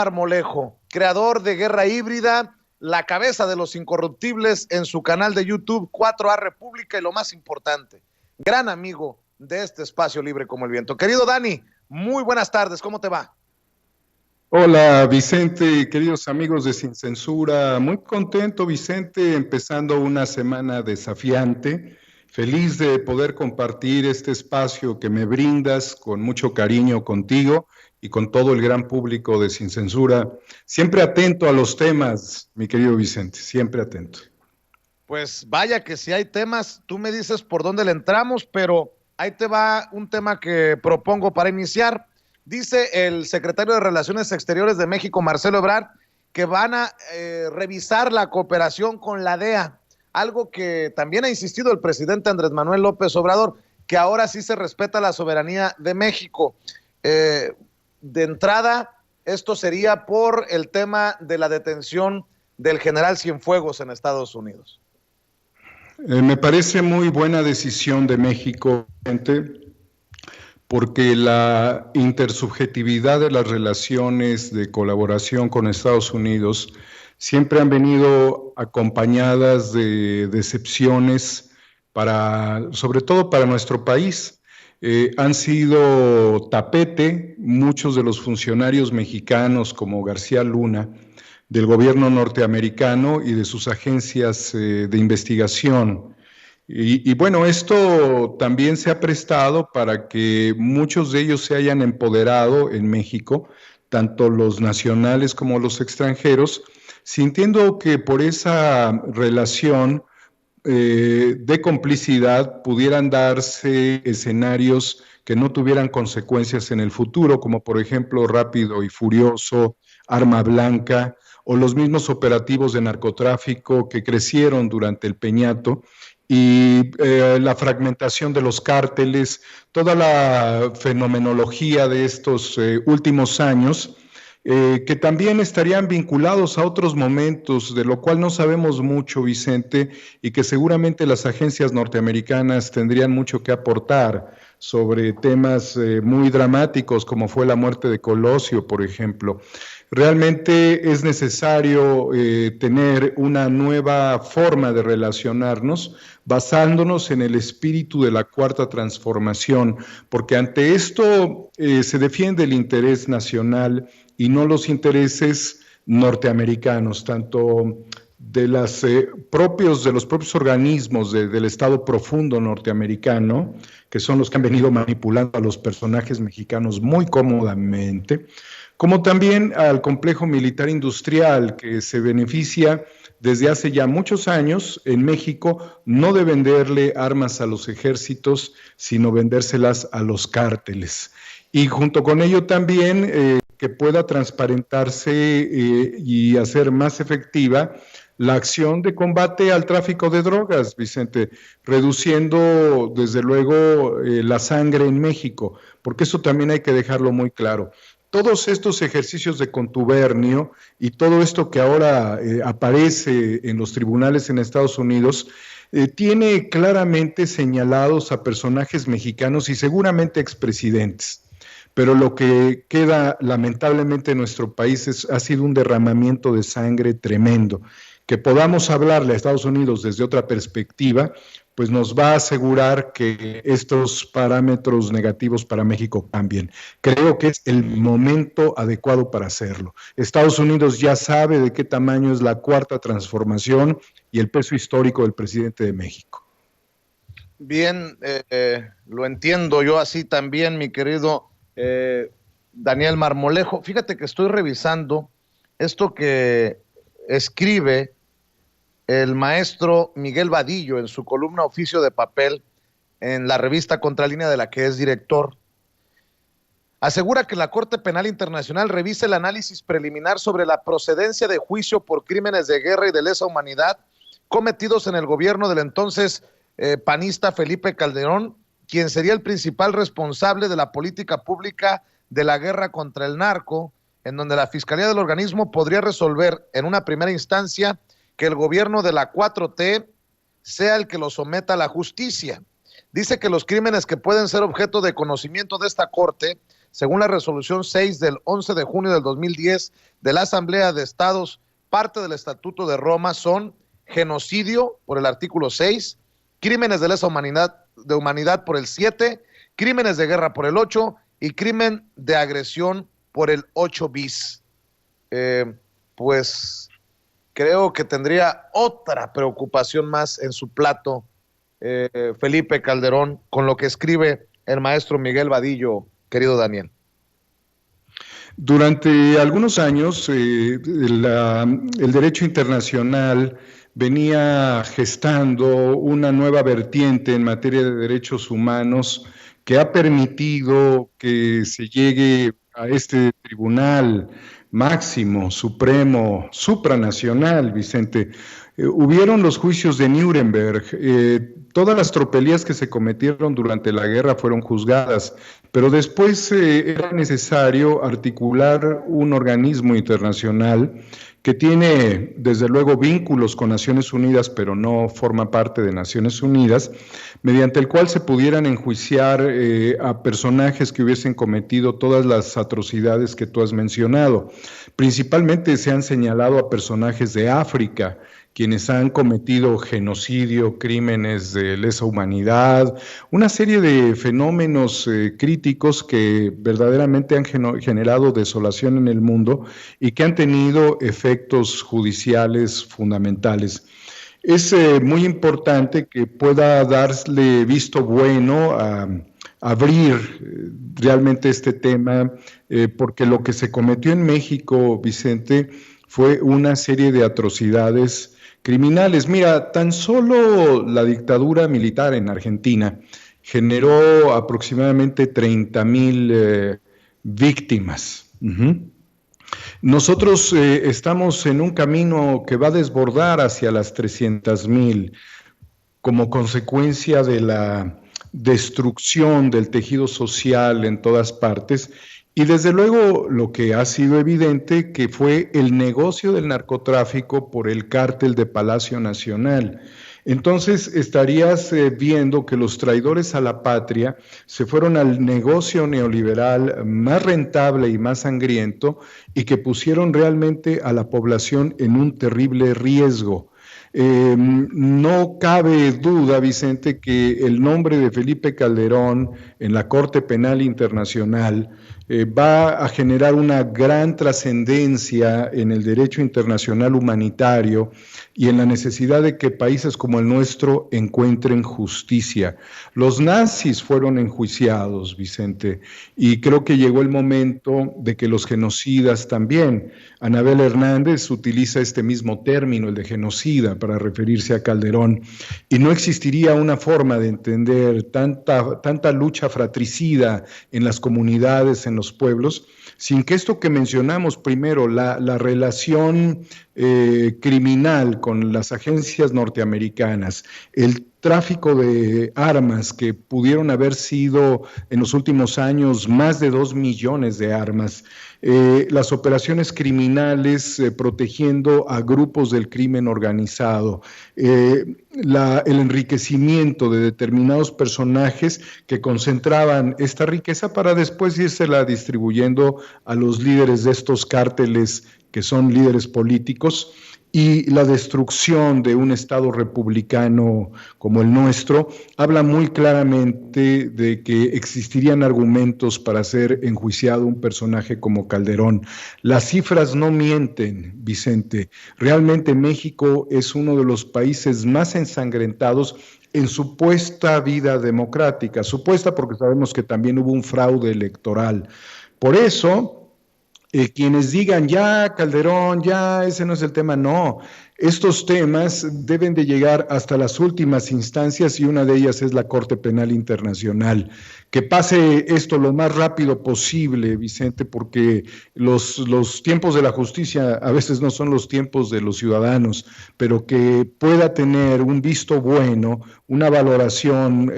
Marmolejo, creador de Guerra Híbrida, la cabeza de los incorruptibles en su canal de YouTube 4A República y lo más importante, gran amigo de este espacio libre como el viento. Querido Dani, muy buenas tardes, ¿cómo te va? Hola Vicente, queridos amigos de Sin Censura, muy contento Vicente, empezando una semana desafiante, feliz de poder compartir este espacio que me brindas con mucho cariño contigo y con todo el gran público de Sin Censura, siempre atento a los temas, mi querido Vicente, siempre atento. Pues vaya que si hay temas, tú me dices por dónde le entramos, pero ahí te va un tema que propongo para iniciar. Dice el secretario de Relaciones Exteriores de México, Marcelo Ebrard, que van a revisar la cooperación con la DEA, algo que también ha insistido el presidente Andrés Manuel López Obrador, que ahora sí se respeta la soberanía de México. De entrada, esto sería por el tema de la detención del general Cienfuegos en Estados Unidos. Me parece muy buena decisión de México, Vicente, porque la intersubjetividad de las relaciones de colaboración con Estados Unidos siempre han venido acompañadas de decepciones, sobre todo para nuestro país. Han sido tapete muchos de los funcionarios mexicanos como García Luna, del gobierno norteamericano y de sus agencias de investigación. Y bueno, esto también se ha prestado para que muchos de ellos se hayan empoderado en México, tanto los nacionales como los extranjeros, sintiendo que por esa relación de complicidad pudieran darse escenarios que no tuvieran consecuencias en el futuro, como por ejemplo Rápido y Furioso, Arma Blanca, o los mismos operativos de narcotráfico que crecieron durante el Peñato, y la fragmentación de los cárteles, toda la fenomenología de estos últimos años, que también estarían vinculados a otros momentos, de lo cual no sabemos mucho, Vicente, y que seguramente las agencias norteamericanas tendrían mucho que aportar sobre temas muy dramáticos, como fue la muerte de Colosio, por ejemplo. Realmente es necesario tener una nueva forma de relacionarnos basándonos en el espíritu de la Cuarta Transformación, porque ante esto se defiende el interés nacional y no los intereses norteamericanos, tanto de los propios organismos del Estado profundo norteamericano, que son los que han venido manipulando a los personajes mexicanos muy cómodamente, como también al complejo militar industrial que se beneficia desde hace ya muchos años en México, no de venderle armas a los ejércitos, sino vendérselas a los cárteles. Y junto con ello también que pueda transparentarse y hacer más efectiva la acción de combate al tráfico de drogas, Vicente, reduciendo desde luego la sangre en México, porque eso también hay que dejarlo muy claro. Todos estos ejercicios de contubernio y todo esto que ahora aparece en los tribunales en Estados Unidos tiene claramente señalados a personajes mexicanos y seguramente expresidentes. Pero lo que queda lamentablemente en nuestro país ha sido un derramamiento de sangre tremendo. Que podamos hablarle a Estados Unidos desde otra perspectiva, pues nos va a asegurar que estos parámetros negativos para México cambien. Creo que es el momento adecuado para hacerlo. Estados Unidos ya sabe de qué tamaño es la Cuarta Transformación y el peso histórico del presidente de México. Bien, lo entiendo yo así también, mi querido Daniel Marmolejo. Fíjate que estoy revisando esto que escribe el maestro Miguel Vadillo en su columna Oficio de Papel en la revista Contralínea, de la que es director. Asegura que la Corte Penal Internacional revise el análisis preliminar sobre la procedencia de juicio por crímenes de guerra y de lesa humanidad cometidos en el gobierno del entonces panista Felipe Calderón, quien sería el principal responsable de la política pública de la guerra contra el narco, en donde la Fiscalía del organismo podría resolver en una primera instancia que el gobierno de la 4T sea el que lo someta a la justicia. Dice que los crímenes que pueden ser objeto de conocimiento de esta corte según la resolución 6 del 11 de junio del 2010 de la Asamblea de Estados, parte del Estatuto de Roma son genocidio por el artículo 6, crímenes de lesa humanidad por el 7, crímenes de guerra por el 8 y crimen de agresión por el 8 bis. Pues creo que tendría otra preocupación más en su plato Felipe Calderón con lo que escribe el maestro Miguel Vadillo, querido Daniel. Durante algunos años el derecho internacional venía gestando una nueva vertiente en materia de derechos humanos que ha permitido que se llegue a este tribunal máximo, supremo, supranacional, Vicente. Hubieron los juicios de Nuremberg, todas las tropelías que se cometieron durante la guerra fueron juzgadas, pero después era necesario articular un organismo internacional que tiene desde luego vínculos con Naciones Unidas, pero no forma parte de Naciones Unidas, mediante el cual se pudieran enjuiciar a personajes que hubiesen cometido todas las atrocidades que tú has mencionado. Principalmente se han señalado a personajes de África, quienes han cometido genocidio, crímenes de lesa humanidad, una serie de fenómenos críticos que verdaderamente han generado desolación en el mundo y que han tenido efectos judiciales fundamentales. Es muy importante que pueda darle visto bueno a abrir realmente este tema, porque lo que se cometió en México, Vicente, fue una serie de atrocidades criminales. Mira, tan solo la dictadura militar en Argentina generó aproximadamente 30,000 víctimas. Nosotros estamos en un camino que va a desbordar hacia las 300,000 como consecuencia de la destrucción del tejido social en todas partes. Y desde luego lo que ha sido evidente que fue el negocio del narcotráfico por el cártel de Palacio Nacional. Entonces estarías viendo que los traidores a la patria se fueron al negocio neoliberal más rentable y más sangriento y que pusieron realmente a la población en un terrible riesgo. No cabe duda, Vicente, que el nombre de Felipe Calderón en la Corte Penal Internacional va a generar una gran trascendencia en el derecho internacional humanitario y en la necesidad de que países como el nuestro encuentren justicia. Los nazis fueron enjuiciados, Vicente, y creo que llegó el momento de que los genocidas también. Anabel Hernández utiliza este mismo término, el de genocida, para referirse a Calderón, y no existiría una forma de entender tanta lucha fratricida en las comunidades, en los pueblos, sin que esto que mencionamos primero, la relación criminal con las agencias norteamericanas, el tráfico de armas que pudieron haber sido en los últimos años más de 2 millones de armas, las operaciones criminales protegiendo a grupos del crimen organizado, el enriquecimiento de determinados personajes que concentraban esta riqueza para después írsela distribuyendo a los líderes de estos cárteles que son líderes políticos, y la destrucción de un Estado republicano como el nuestro, habla muy claramente de que existirían argumentos para hacer enjuiciado un personaje como Calderón. Las cifras no mienten, Vicente. Realmente México es uno de los países más ensangrentados en supuesta vida democrática, supuesta porque sabemos que también hubo un fraude electoral. Por eso, quienes digan, ya Calderón, ya ese no es el tema, no. Estos temas deben de llegar hasta las últimas instancias y una de ellas es la Corte Penal Internacional. Que pase esto lo más rápido posible, Vicente, porque los tiempos de la justicia a veces no son los tiempos de los ciudadanos, pero que pueda tener un visto bueno, una valoración,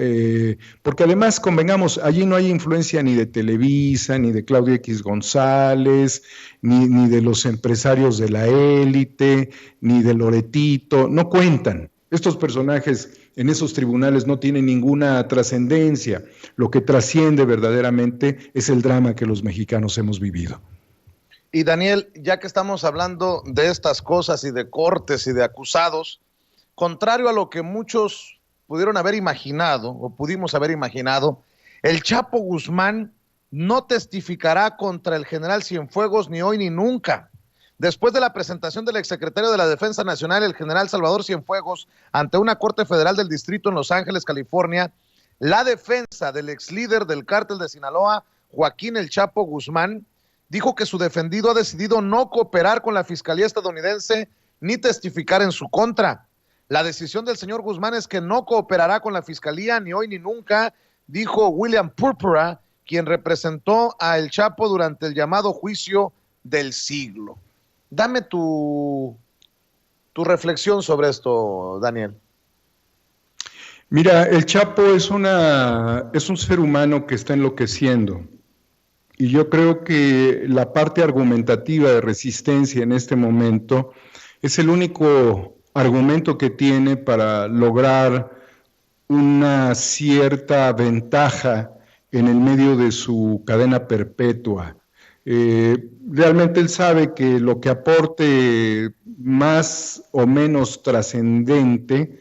porque además, convengamos, allí no hay influencia ni de Televisa, ni de Claudio X González, ni de los empresarios de la élite, ni de Loretito, no cuentan. Estos personajes en esos tribunales no tienen ninguna trascendencia. Lo que trasciende verdaderamente es el drama que los mexicanos hemos vivido. Y Daniel, ya que estamos hablando de estas cosas y de cortes y de acusados, contrario a lo que muchos pudieron haber imaginado o pudimos haber imaginado, el Chapo Guzmán no testificará contra el general Cienfuegos ni hoy ni nunca. Después de la presentación del exsecretario de la Defensa Nacional, el general Salvador Cienfuegos, ante una corte federal del distrito en Los Ángeles, California, la defensa del ex líder del cártel de Sinaloa, Joaquín El Chapo Guzmán, dijo que su defendido ha decidido no cooperar con la Fiscalía estadounidense ni testificar en su contra. La decisión del señor Guzmán es que no cooperará con la Fiscalía ni hoy ni nunca, dijo William Purpura, quien representó a El Chapo durante el llamado juicio del siglo. Dame tu reflexión sobre esto, Daniel. Mira, el Chapo es un ser humano que está enloqueciendo. Y yo creo que la parte argumentativa de Resistencia en este momento es el único argumento que tiene para lograr una cierta ventaja en el medio de su cadena perpetua. Realmente él sabe que lo que aporte más o menos trascendente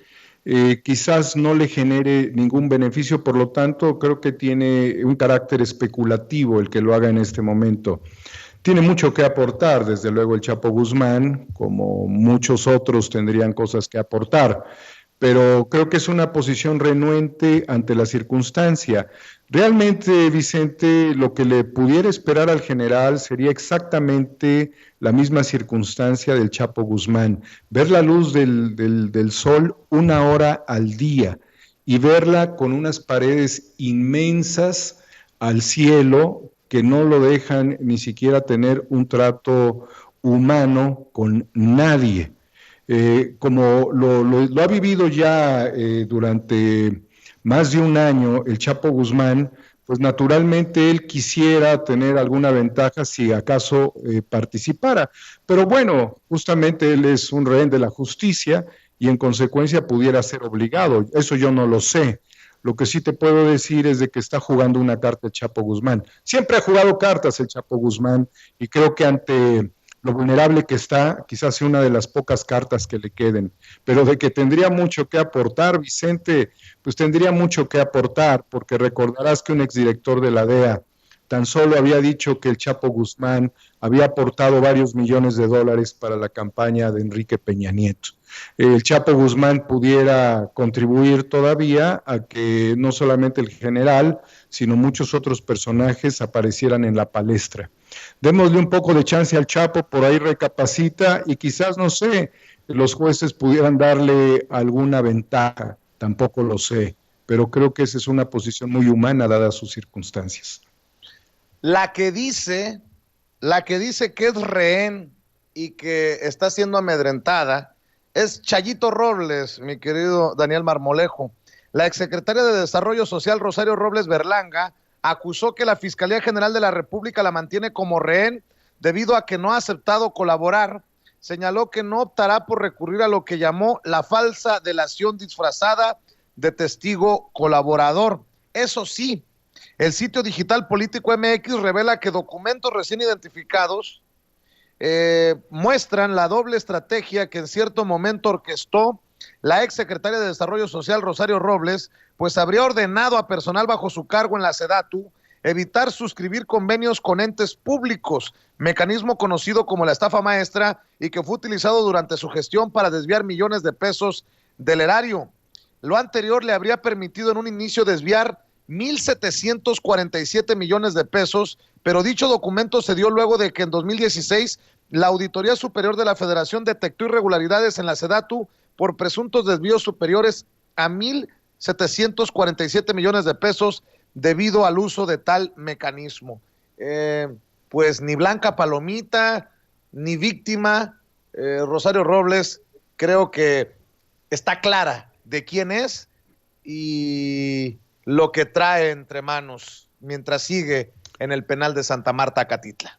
quizás no le genere ningún beneficio, por lo tanto creo que tiene un carácter especulativo el que lo haga en este momento. Tiene mucho que aportar, desde luego el Chapo Guzmán, como muchos otros tendrían cosas que aportar, pero creo que es una posición renuente ante la circunstancia. Realmente, Vicente, lo que le pudiera esperar al general sería exactamente la misma circunstancia del Chapo Guzmán, ver la luz del sol 1 hora al día y verla con unas paredes inmensas al cielo que no lo dejan ni siquiera tener un trato humano con nadie. Como lo ha vivido ya durante más de un año el Chapo Guzmán, pues naturalmente él quisiera tener alguna ventaja si acaso participara. Pero bueno, justamente él es un rehén de la justicia y en consecuencia pudiera ser obligado. Eso yo no lo sé. Lo que sí te puedo decir es de que está jugando una carta el Chapo Guzmán. Siempre ha jugado cartas el Chapo Guzmán y creo que ante lo vulnerable que está, quizás sea una de las pocas cartas que le queden, pero de que tendría mucho que aportar, Vicente, pues tendría mucho que aportar, porque recordarás que un exdirector de la DEA tan solo había dicho que el Chapo Guzmán había aportado varios millones de dólares para la campaña de Enrique Peña Nieto. El Chapo Guzmán pudiera contribuir todavía a que no solamente el general, sino muchos otros personajes aparecieran en la palestra. Démosle un poco de chance al Chapo, por ahí recapacita y quizás, no sé, los jueces pudieran darle alguna ventaja, tampoco lo sé, pero creo que esa es una posición muy humana dadas sus circunstancias. La que dice que es rehén y que está siendo amedrentada es Chayito Robles, mi querido Daniel Marmolejo. La exsecretaria de Desarrollo Social, Rosario Robles Berlanga, acusó que la Fiscalía General de la República la mantiene como rehén debido a que no ha aceptado colaborar. Señaló que no optará por recurrir a lo que llamó la falsa delación disfrazada de testigo colaborador. Eso sí, el sitio digital Político MX revela que documentos recién identificados muestran la doble estrategia que en cierto momento orquestó la ex secretaria de Desarrollo Social, Rosario Robles, pues habría ordenado a personal bajo su cargo en la SEDATU evitar suscribir convenios con entes públicos, mecanismo conocido como la estafa maestra y que fue utilizado durante su gestión para desviar millones de pesos del erario. Lo anterior le habría permitido en un inicio desviar 1,747 millones de pesos, pero dicho documento se dio luego de que en 2016 la Auditoría Superior de la Federación detectó irregularidades en la SEDATU por presuntos desvíos superiores a 1,747 millones de pesos debido al uso de tal mecanismo. Pues ni Blanca Palomita, ni víctima, Rosario Robles, creo que está clara de quién es y lo que trae entre manos mientras sigue en el penal de Santa Marta, Acatitla.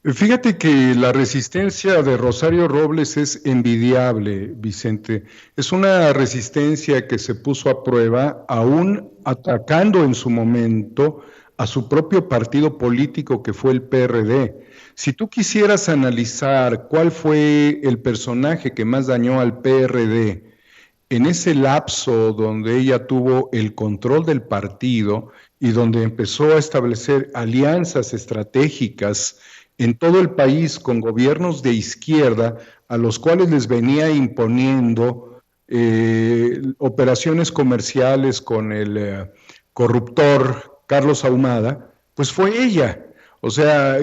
Fíjate que la resistencia de Rosario Robles es envidiable, Vicente. Es una resistencia que se puso a prueba, aún atacando en su momento a su propio partido político que fue el PRD. Si tú quisieras analizar cuál fue el personaje que más dañó al PRD en ese lapso donde ella tuvo el control del partido y donde empezó a establecer alianzas estratégicas en todo el país con gobiernos de izquierda a los cuales les venía imponiendo operaciones comerciales con el corruptor Carlos Ahumada, pues fue ella. O sea,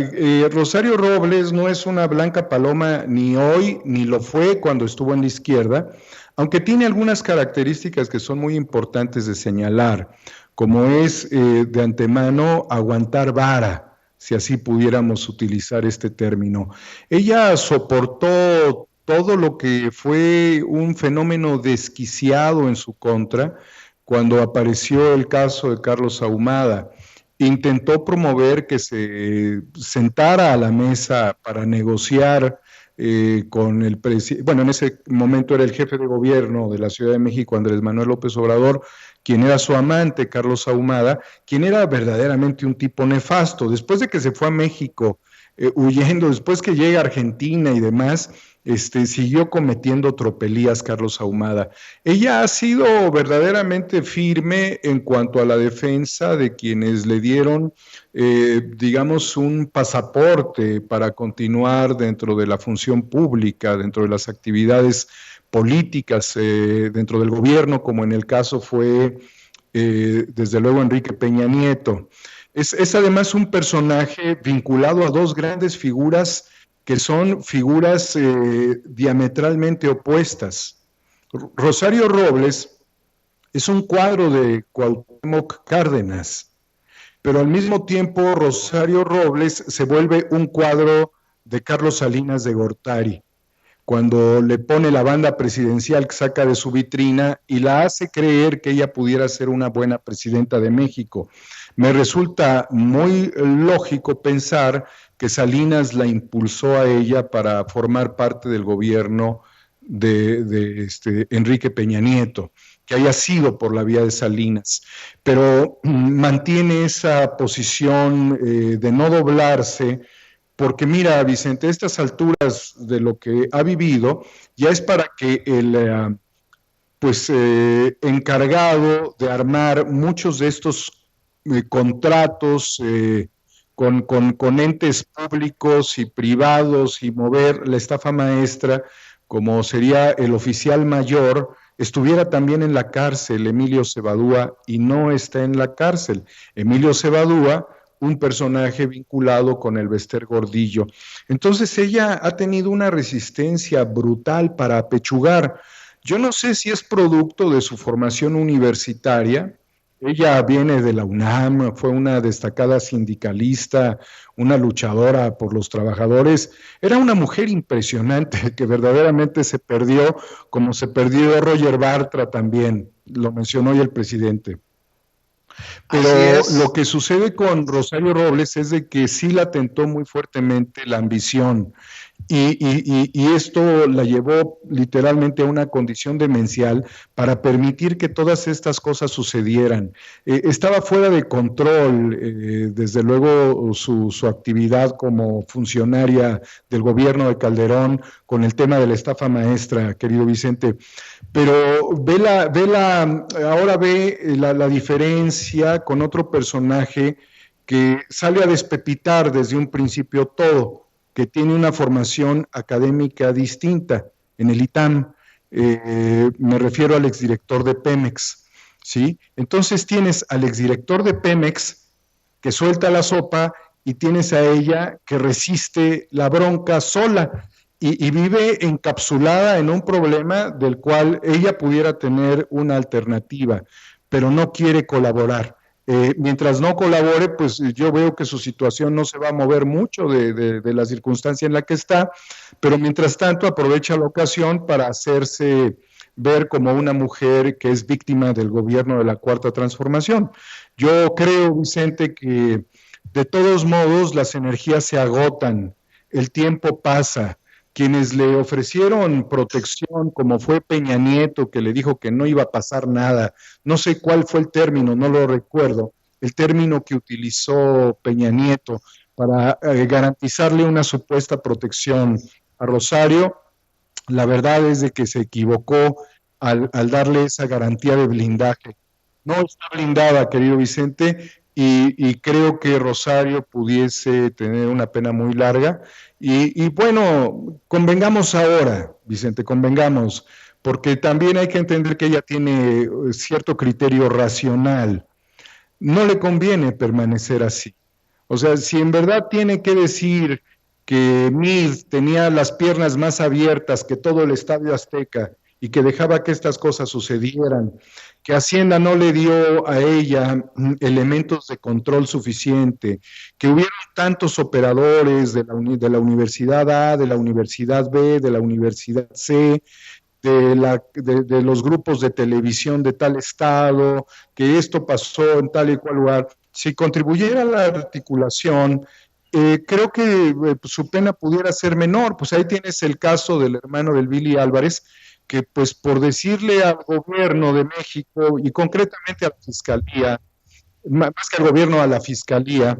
Rosario Robles no es una blanca paloma ni hoy, ni lo fue cuando estuvo en la izquierda, aunque tiene algunas características que son muy importantes de señalar, como es de antemano aguantar vara, si así pudiéramos utilizar este término. Ella soportó todo lo que fue un fenómeno desquiciado en su contra cuando apareció el caso de Carlos Ahumada. Intentó promover que se sentara a la mesa para negociar con el presidente, bueno, en ese momento era el jefe de gobierno de la Ciudad de México, Andrés Manuel López Obrador, quien era su amante, Carlos Ahumada, quien era verdaderamente un tipo nefasto. Después de que se fue a México, huyendo, después que llega a Argentina y demás, siguió cometiendo tropelías Carlos Ahumada. Ella ha sido verdaderamente firme en cuanto a la defensa de quienes le dieron, digamos, un pasaporte para continuar dentro de la función pública, dentro de las actividades políticas, dentro del gobierno, como en el caso fue, desde luego, Enrique Peña Nieto. Es además un personaje vinculado a dos grandes figuras que son figuras diametralmente opuestas. Rosario Robles es un cuadro de Cuauhtémoc Cárdenas, pero al mismo tiempo Rosario Robles se vuelve un cuadro de Carlos Salinas de Gortari, cuando le pone la banda presidencial que saca de su vitrina y la hace creer que ella pudiera ser una buena presidenta de México. Me resulta muy lógico pensar que Salinas la impulsó a ella para formar parte del gobierno de Enrique Peña Nieto, que haya sido por la vía de Salinas, pero mantiene esa posición de no doblarse, porque mira, Vicente, a estas alturas de lo que ha vivido, ya es para que el encargado de armar muchos de estos contratos con entes públicos y privados y mover la estafa maestra, como sería el oficial mayor, estuviera también en la cárcel Emilio Cebadúa, y no está en la cárcel. Emilio Cebadúa, un personaje vinculado con el Bester Gordillo. Entonces ella ha tenido una resistencia brutal para apechugar. Yo no sé si es producto de su formación universitaria. Ella viene de la UNAM, fue una destacada sindicalista, una luchadora por los trabajadores. Era una mujer impresionante que verdaderamente se perdió, como se perdió Roger Bartra también, lo mencionó hoy el presidente. Pero lo que sucede con Rosario Robles es de que sí la tentó muy fuertemente la ambición y esto la llevó literalmente a una condición demencial para permitir que todas estas cosas sucedieran. Estaba fuera de control, desde luego, su actividad como funcionaria del gobierno de Calderón con el tema de la estafa maestra, querido Vicente. Pero ahora ve la diferencia con otro personaje que sale a despepitar desde un principio todo, que tiene una formación académica distinta en el ITAM. Me refiero al exdirector de Pemex, ¿sí? Entonces tienes al exdirector de Pemex que suelta la sopa y tienes a ella que resiste la bronca sola y vive encapsulada en un problema del cual ella pudiera tener una alternativa, pero no quiere colaborar. Mientras no colabore, pues yo veo que su situación no se va a mover mucho de la circunstancia en la que está, pero mientras tanto aprovecha la ocasión para hacerse ver como una mujer que es víctima del gobierno de la Cuarta Transformación. Yo creo, Vicente, que de todos modos las energías se agotan el tiempo pasa. Quienes le ofrecieron protección, como fue Peña Nieto, que le dijo que no iba a pasar nada, no sé cuál fue el término, no lo recuerdo, el término que utilizó Peña Nieto para garantizarle una supuesta protección a Rosario, la verdad es de que se equivocó al darle esa garantía de blindaje. No está blindada, querido Vicente, y creo que Rosario pudiese tener una pena muy larga. Y bueno, convengamos ahora, Vicente, convengamos, porque también hay que entender que ella tiene cierto criterio racional. No le conviene permanecer así. O sea, si en verdad tiene que decir que Mid tenía las piernas más abiertas que todo el Estadio Azteca y que dejaba que estas cosas sucedieran, que Hacienda no le dio a ella elementos de control suficiente, que hubieron tantos operadores de la Universidad A, de la Universidad B, de la Universidad C, de los grupos de televisión de tal estado, que esto pasó en tal y cual lugar, si contribuyera a la articulación, creo que su pena pudiera ser menor. Pues ahí tienes el caso del hermano del Billy Álvarez, que pues por decirle al gobierno de México y concretamente a la fiscalía, más que al gobierno, a la fiscalía,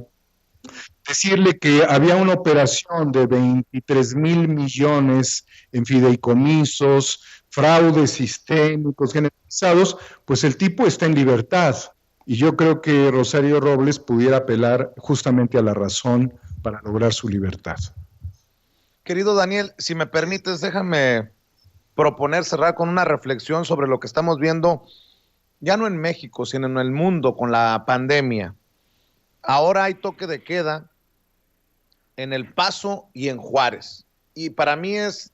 decirle que había una operación de 23,000 millones en fideicomisos, fraudes sistémicos generalizados, pues el tipo está en libertad. Y yo creo que Rosario Robles pudiera apelar justamente a la razón para lograr su libertad. Querido Daniel, si me permites, déjame proponer cerrar con una reflexión sobre lo que estamos viendo, ya no en México, sino en el mundo con la pandemia. Ahora hay toque de queda en El Paso y en Juárez. Y para mí es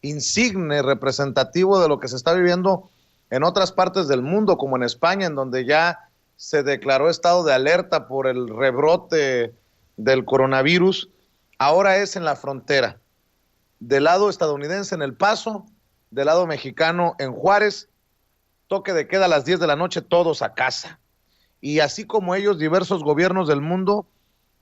insigne, representativo de lo que se está viviendo en otras partes del mundo, como en España, en donde ya se declaró estado de alerta por el rebrote del coronavirus. Ahora es en la frontera, del lado estadounidense en El Paso, del lado mexicano en Juárez, toque de queda a las 10 de la noche, todos a casa. Y así como ellos, diversos gobiernos del mundo,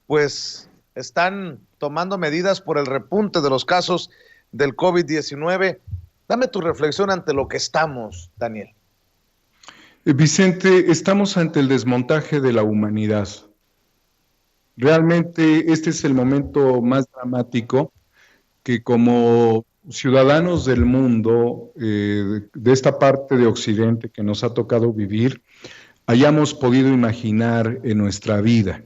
pues están tomando medidas por el repunte de los casos del COVID-19. Dame tu reflexión ante lo que estamos, Daniel. Vicente, estamos ante el desmontaje de la humanidad. Realmente este es el momento más dramático que como ciudadanos del mundo, de esta parte de Occidente que nos ha tocado vivir, hayamos podido imaginar en nuestra vida.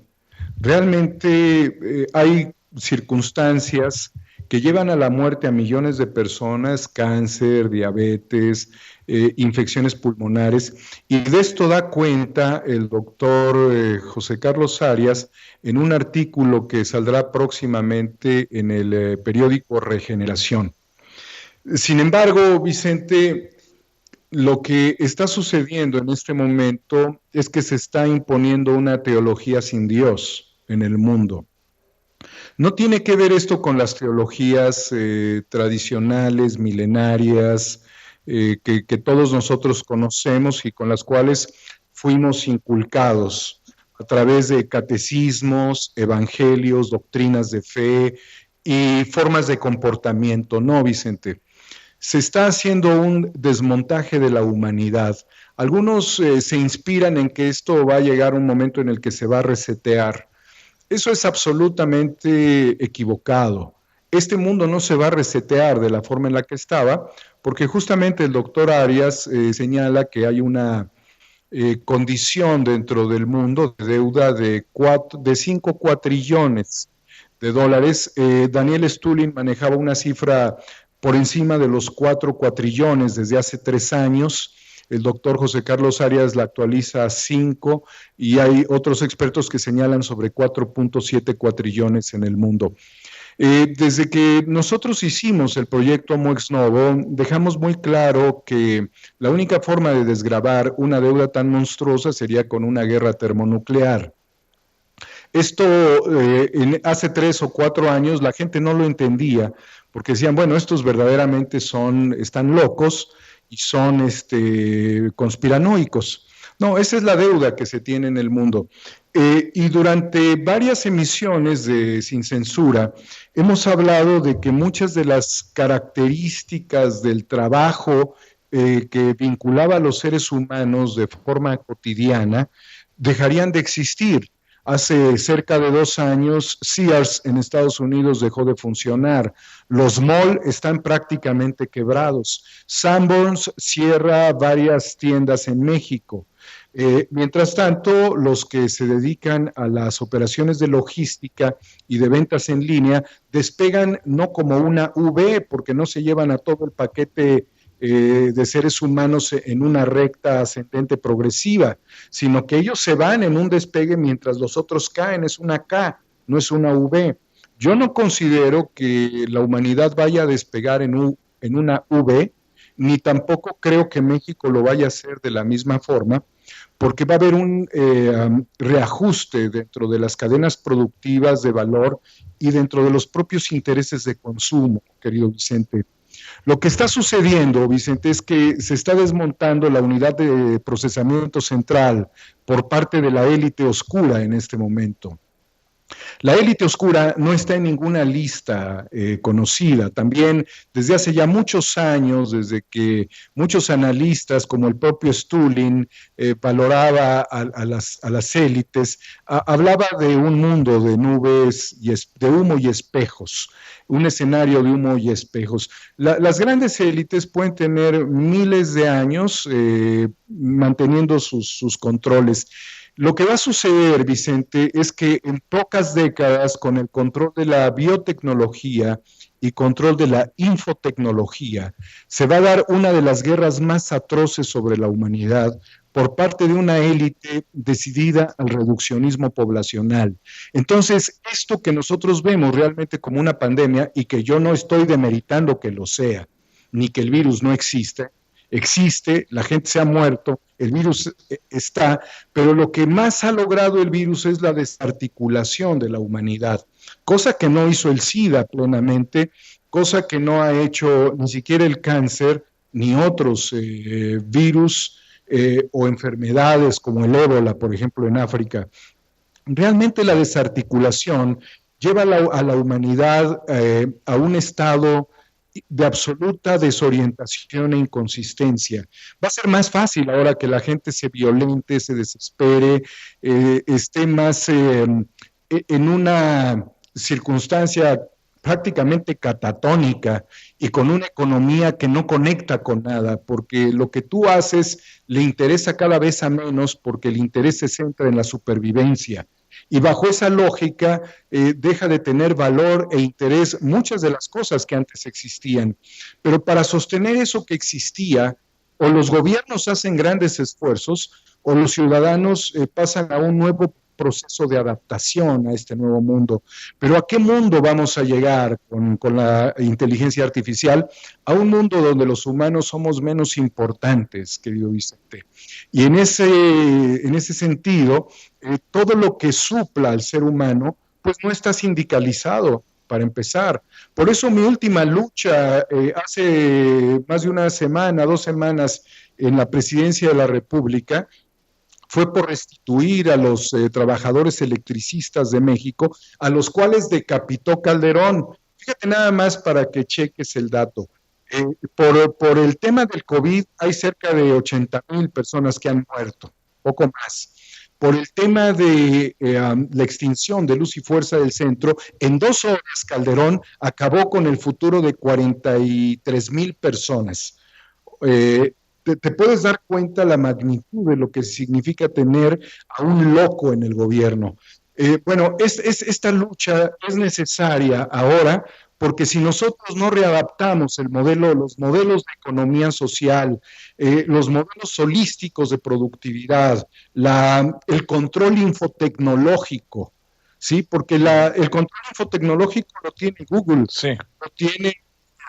Realmente hay circunstancias que llevan a la muerte a millones de personas, cáncer, diabetes, infecciones pulmonares, y de esto da cuenta el doctor José Carlos Arias en un artículo que saldrá próximamente en el periódico Regeneración. Sin embargo, Vicente, lo que está sucediendo en este momento es que se está imponiendo una teología sin Dios en el mundo. No tiene que ver esto con las teologías tradicionales, milenarias, que todos nosotros conocemos y con las cuales fuimos inculcados a través de catecismos, evangelios, doctrinas de fe y formas de comportamiento. No, Vicente. Se está haciendo un desmontaje de la humanidad. Algunos se inspiran en que esto va a llegar un momento en el que se va a resetear. Eso es absolutamente equivocado. Este mundo no se va a resetear de la forma en la que estaba, porque justamente el doctor Arias señala que hay una condición dentro del mundo de deuda de 5 cuatrillones de dólares. Daniel Stulin manejaba una cifra por encima de los 4 cuatrillones desde hace 3 años. El doctor José Carlos Arias la actualiza a 5 y hay otros expertos que señalan sobre 4.7 cuatrillones en el mundo. Desde que nosotros hicimos el proyecto Homo Ex Novo, dejamos muy claro que la única forma de desgravar una deuda tan monstruosa sería con una guerra termonuclear. Esto hace 3 o 4 años la gente no lo entendía, porque decían, bueno, estos verdaderamente están locos y son conspiranoicos. No, esa es la deuda que se tiene en el mundo. Y durante varias emisiones de Sin Censura hemos hablado de que muchas de las características del trabajo que vinculaba a los seres humanos de forma cotidiana dejarían de existir. Hace cerca de 2 años, Sears en Estados Unidos dejó de funcionar. Los malls están prácticamente quebrados. Sanborns cierra varias tiendas en México. Mientras tanto, los que se dedican a las operaciones de logística y de ventas en línea despegan no como una V, porque no se llevan a todo el paquete de seres humanos en una recta ascendente progresiva, sino que ellos se van en un despegue mientras los otros caen, es una K, no es una V. Yo no considero que la humanidad vaya a despegar en una V, ni tampoco creo que México lo vaya a hacer de la misma forma, porque va a haber un reajuste dentro de las cadenas productivas de valor y dentro de los propios intereses de consumo, querido Vicente. Lo que está sucediendo, Vicente, es que se está desmontando la unidad de procesamiento central por parte de la élite oscura en este momento. La élite oscura no está en ninguna lista conocida. También desde hace ya muchos años, desde que muchos analistas, como el propio Stulin, valoraba a las élites, hablaba de un mundo de nubes, de humo y espejos, un escenario de humo y espejos. Las grandes élites pueden tener miles de años manteniendo sus controles. Lo que va a suceder, Vicente, es que en pocas décadas, con el control de la biotecnología y control de la infotecnología, se va a dar una de las guerras más atroces sobre la humanidad por parte de una élite decidida al reduccionismo poblacional. Entonces, esto que nosotros vemos realmente como una pandemia, y que yo no estoy demeritando que lo sea, ni que el virus no existe, la gente se ha muerto, el virus está, pero lo que más ha logrado el virus es la desarticulación de la humanidad, cosa que no hizo el SIDA plenamente, cosa que no ha hecho ni siquiera el cáncer, ni otros virus o enfermedades como el ébola, por ejemplo, en África. Realmente la desarticulación lleva a la humanidad a un estado de absoluta desorientación e inconsistencia. Va a ser más fácil ahora que la gente se violente, se desespere, esté más en una circunstancia prácticamente catatónica y con una economía que no conecta con nada, porque lo que tú haces le interesa cada vez a menos, porque el interés se centra en la supervivencia. Y bajo esa lógica deja de tener valor e interés muchas de las cosas que antes existían. Pero para sostener eso que existía, o los gobiernos hacen grandes esfuerzos, o los ciudadanos pasan a un nuevo proceso de adaptación a este nuevo mundo. Pero ¿a qué mundo vamos a llegar con la inteligencia artificial? A un mundo donde los humanos somos menos importantes, querido Vicente. Y en ese sentido, todo lo que supla al ser humano, pues no está sindicalizado, para empezar. Por eso mi última lucha hace más de una semana, 2 semanas, en la presidencia de la República, fue por restituir a los trabajadores electricistas de México, a los cuales decapitó Calderón. Fíjate nada más para que cheques el dato. Por el tema del COVID hay cerca de 80,000 personas que han muerto, poco más. Por el tema de la extinción de Luz y Fuerza del Centro, en 2 horas Calderón acabó con el futuro de 43,000 personas. Te puedes dar cuenta la magnitud de lo que significa tener a un loco en el gobierno. Bueno, esta lucha es necesaria ahora, porque si nosotros no readaptamos los modelos de economía social, los modelos holísticos de productividad, el control infotecnológico, ¿sí? Porque el control infotecnológico lo tiene Google, sí, lo tiene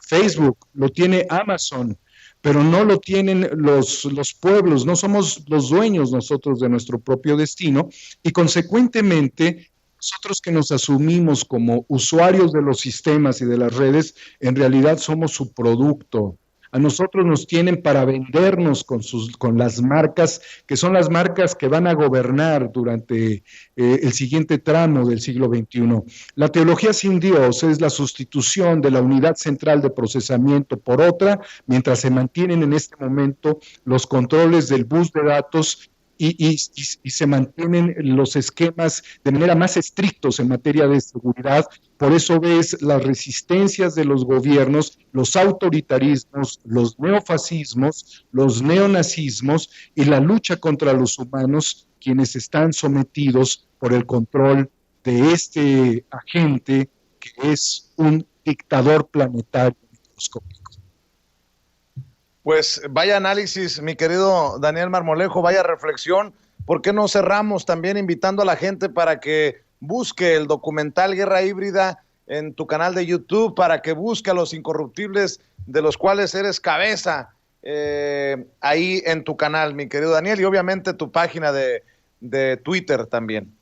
Facebook, lo tiene Amazon, pero no lo tienen los pueblos, no somos los dueños nosotros de nuestro propio destino, y consecuentemente nosotros que nos asumimos como usuarios de los sistemas y de las redes, en realidad somos su producto. A nosotros nos tienen para vendernos con las marcas, que son las marcas que van a gobernar durante el siguiente tramo del siglo XXI. La teología sin Dios es la sustitución de la unidad central de procesamiento por otra, mientras se mantienen en este momento los controles del bus de datos y se mantienen los esquemas de manera más estrictos en materia de seguridad. Por eso ves las resistencias de los gobiernos, los autoritarismos, los neofascismos, los neonazismos y la lucha contra los humanos, quienes están sometidos por el control de este agente que es un dictador planetario microscópico. Pues vaya análisis, mi querido Daniel Marmolejo, vaya reflexión. ¿Por qué no cerramos también invitando a la gente para que busque el documental Guerra Híbrida en tu canal de YouTube, para que busque a los incorruptibles de los cuales eres cabeza ahí en tu canal, mi querido Daniel, y obviamente tu página de Twitter también?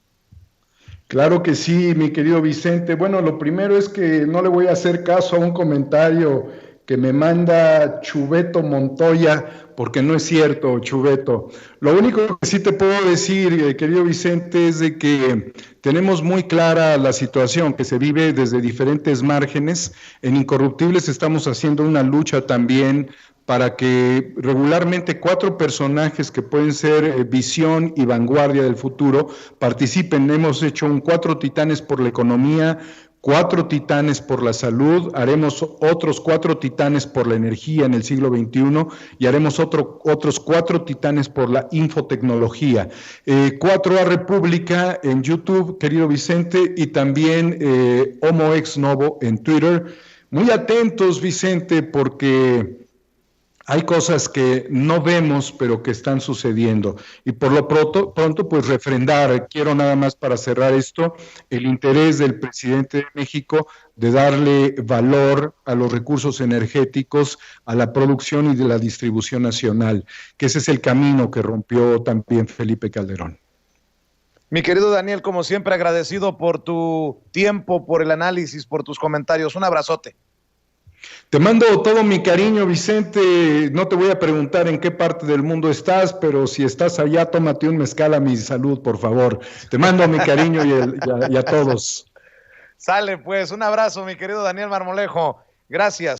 Claro que sí, mi querido Vicente. Bueno, lo primero es que no le voy a hacer caso a un comentario que me manda Chubeto Montoya, porque no es cierto, Chubeto. Lo único que sí te puedo decir, querido Vicente, es de que tenemos muy clara la situación que se vive desde diferentes márgenes. En Incorruptibles estamos haciendo una lucha también para que regularmente 4 personajes que pueden ser visión y vanguardia del futuro participen. Hemos hecho un 4 titanes por la economía, 4 titanes por la salud, haremos otros 4 titanes por la energía en el siglo XXI y haremos otros 4 titanes por la infotecnología. 4A República en YouTube, querido Vicente, y también Homo Ex Novo en Twitter. Muy atentos, Vicente, porque hay cosas que no vemos, pero que están sucediendo. Y por lo pronto, pues refrendar, quiero nada más para cerrar esto, el interés del presidente de México de darle valor a los recursos energéticos, a la producción y de la distribución nacional, que ese es el camino que rompió también Felipe Calderón. Mi querido Daniel, como siempre, agradecido por tu tiempo, por el análisis, por tus comentarios. Un abrazote. Te mando todo mi cariño, Vicente. No te voy a preguntar en qué parte del mundo estás, pero si estás allá, tómate un mezcal a mi salud, por favor. Te mando mi cariño y a todos. Sale, pues, un abrazo, mi querido Daniel Marmolejo. Gracias.